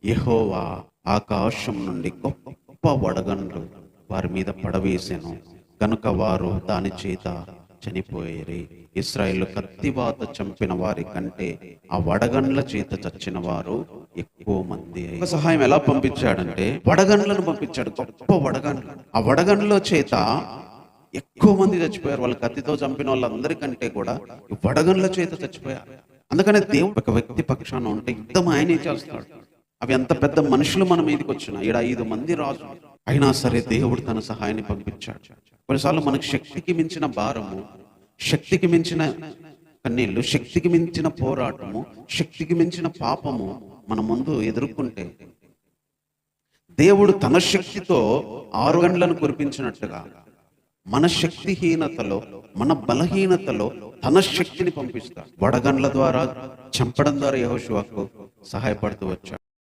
యెహోవా ఆకాశం నుండి గొప్ప వడగండ్లు వారి మీద పడవేసెను, కనుక వారు దాని చేత చనిపోయేరి. ఇశ్రాయేలు కత్తివాత చంపిన వారి కంటే ఆ వడగండ్ల చేత చచ్చిన వారు ఎక్కువ మంది. సహాయం ఎలా పంపించాడంటే వడగండ్లను పంపించాడు, గొప్ప వడగండ్లు. ఆ వడగండ్ల చేత ఎక్కువ మంది చచ్చిపోయారు. వాళ్ళు కత్తితో చంపిన వాళ్ళందరికంటే కూడా ఈ వడగండ్ల చేత చచ్చిపోయారు. అందుకనే దేవుడు ఒక వ్యక్తి పక్షాన ఉంటే యుద్ధం ఆయనే చేస్తాడు. అవి ఎంత పెద్ద మనుషులు మన మీదకి వచ్చినా, 5 మంది రాజు అయినా సరే దేవుడు తన సహాయాన్ని పంపించాడు. కొన్నిసార్లు మనకు శక్తికి మించిన భారము, శక్తికి మించిన కన్నీళ్లు, శక్తికి మించిన పోరాటము, శక్తికి మించిన పాపము మన ముందు ఎదుర్కొంటే దేవుడు తన శక్తితో 6 గంటలను కురిపించినట్టుగా మన శక్తిహీనతలో, మన బలహీనతలో తన శక్తిని పంపిస్తాడు. వడగండ్ల ద్వారా చంపడం ద్వారా యెహోషువకు సహాయపడుతూ వచ్చాడు.